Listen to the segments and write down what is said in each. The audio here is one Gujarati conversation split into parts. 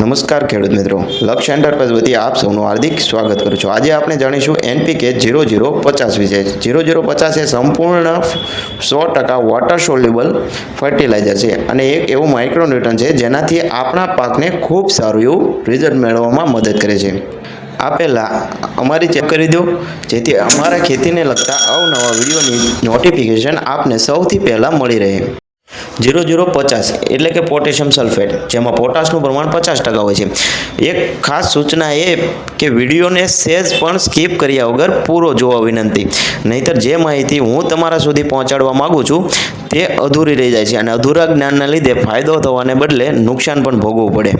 નમસ્કાર ખેડૂત મિત્રો, લક્ષ્ય એન્ટરપ્રાઇઝ વતી આપ સૌનું હાર્દિક સ્વાગત કરું છું। આજે આપણે જાણીશું NPK 0050 વિશે। 0050 એ સંપૂર્ણ 100% વોટર સોલ્યુબલ ફર્ટિલાઇઝર છે અને એક એવું માઇક્રોન્યુટ્રન છે જેનાથી આપણા પાકને ખૂબ સારું એવું રિઝલ્ટ મેળવવામાં મદદ કરે છે। આ પહેલાં અમારી ચેક કરી દો જેથી અમારા ખેતીને લગતા અવનવા વિડીયોની નોટિફિકેશન આપને સૌથી પહેલાં મળી રહે। 0050 એટલે કે પોટેશિયમ સલ્ફેટ, જેમાં પોટાશનું પ્રમાણ 50% હોય છે। એક ખાસ સૂચના એ કે વિડીયોને સહેજ પણ સ્કીપ કર્યા વગર પૂરો જોવા વિનંતી, નહીંતર જે માહિતી હું તમારા સુધી પહોંચાડવા માગું છું તે અધૂરી રહી જાય છે અને અધૂરા જ્ઞાનના લીધે ફાયદો થવાને બદલે નુકસાન પણ ભોગવવું પડે।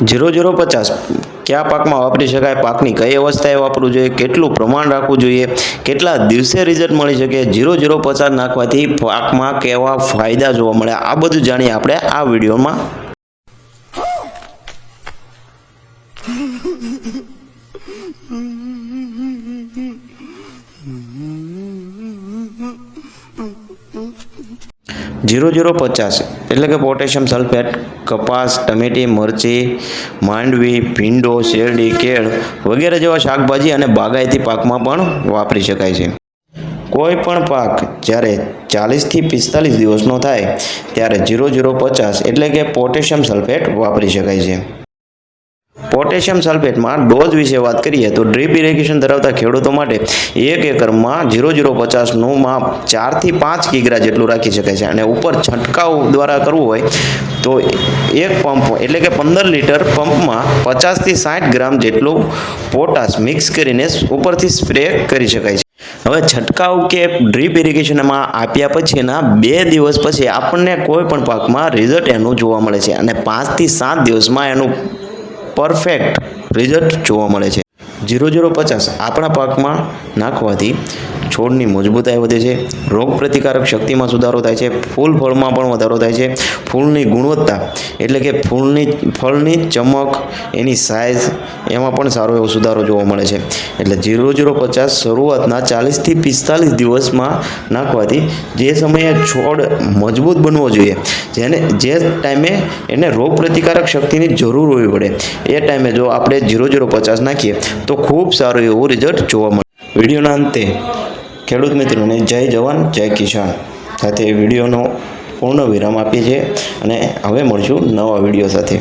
0050 કયા પાકમાં વાપરી શકાય, પાકની કઈ અવસ્થાએ વાપરવું જોઈએ, કેટલું પ્રમાણ રાખવું જોઈએ, કેટલા દિવસે રિઝલ્ટ મળી શકે, 0050 નાખવાથી પાકમાં કેવા ફાયદા જોવા મળે, આ બધું જાણીએ આપણે આ વિડીયોમાં। જીરો 0050 એટલે કે પોટેશિયમ સલ્ફેટ કપાસ, ટમેટી, મરચી, માંડવી, ભીંડો, શેરડી, કેળ વગેરે જેવા શાકભાજી અને બાગાયતી પાકમાં પણ વાપરી શકાય છે। કોઈ પણ પાક જ્યારે 40 થી 45 દિવસનો થાય ત્યારે 0050 એટલે કે પોટેશિયમ સલ્ફેટ વાપરી શકાય છે। પોટેશિયમ સલ્ફેટમાં ડોઝ વિશે વાત કરીએ તો ડ્રીપ ઇરિગેશન ધરાવતા ખેડૂતો માટે 1 એકરમાં 0050નું માપ 4 થી 5 કિગ્રા જેટલું રાખી શકાય છે અને ઉપર છંટકાવ દ્વારા કરવું હોય તો એક પંપ એટલે કે 15 લીટર પંપમાં 50 થી 60 ગ્રામ જેટલું પોટાશ મિક્સ કરીને ઉપરથી સ્પ્રે કરી શકાય છે। હવે છંટકાવ કે ડ્રીપ ઇરિગેશનમાં આપ્યા પછીના 2 દિવસ પછી આપણને કોઈ પણ પાકમાં રિઝલ્ટ એનું જોવા મળે છે અને 5 થી 7 દિવસમાં એનું પરફેક્ટ રિઝલ્ટ જોવા મળે છે। 0050 આપણા પાકમાં નાખવાથી છોડની મજબૂતાઈ વધે છે, રોગ પ્રતિકારક શક્તિમાં સુધારો થાય છે, ફૂલ ફળમાં પણ વધારો થાય છે, ફૂલની ગુણવત્તા એટલે કે ફળની ચમક, એની સાઇઝ એમાં પણ સારો એવો સુધારો જોવા મળે છે। એટલે 0050 શરૂઆતના 40 થી 45 દિવસમાં નાખવાથી જે સમયે છોડ મજબૂત બનવો જોઈએ, જે ટાઈમે એને રોગ પ્રતિકારક શક્તિની જરૂર હોવી પડે, એ ટાઈમે જો આપણે 0050 નાખીએ તો ખૂબ સારું એવું રિઝલ્ટ જોવા મળે। વિડીયોના અંતે ખેડૂત મિત્રોને જય જવાન જય કિસાન સાથે વિડીયોનો પૂર્ણ વિરામ આપીએ છીએ અને હવે મળશું નવા વિડીયો સાથે।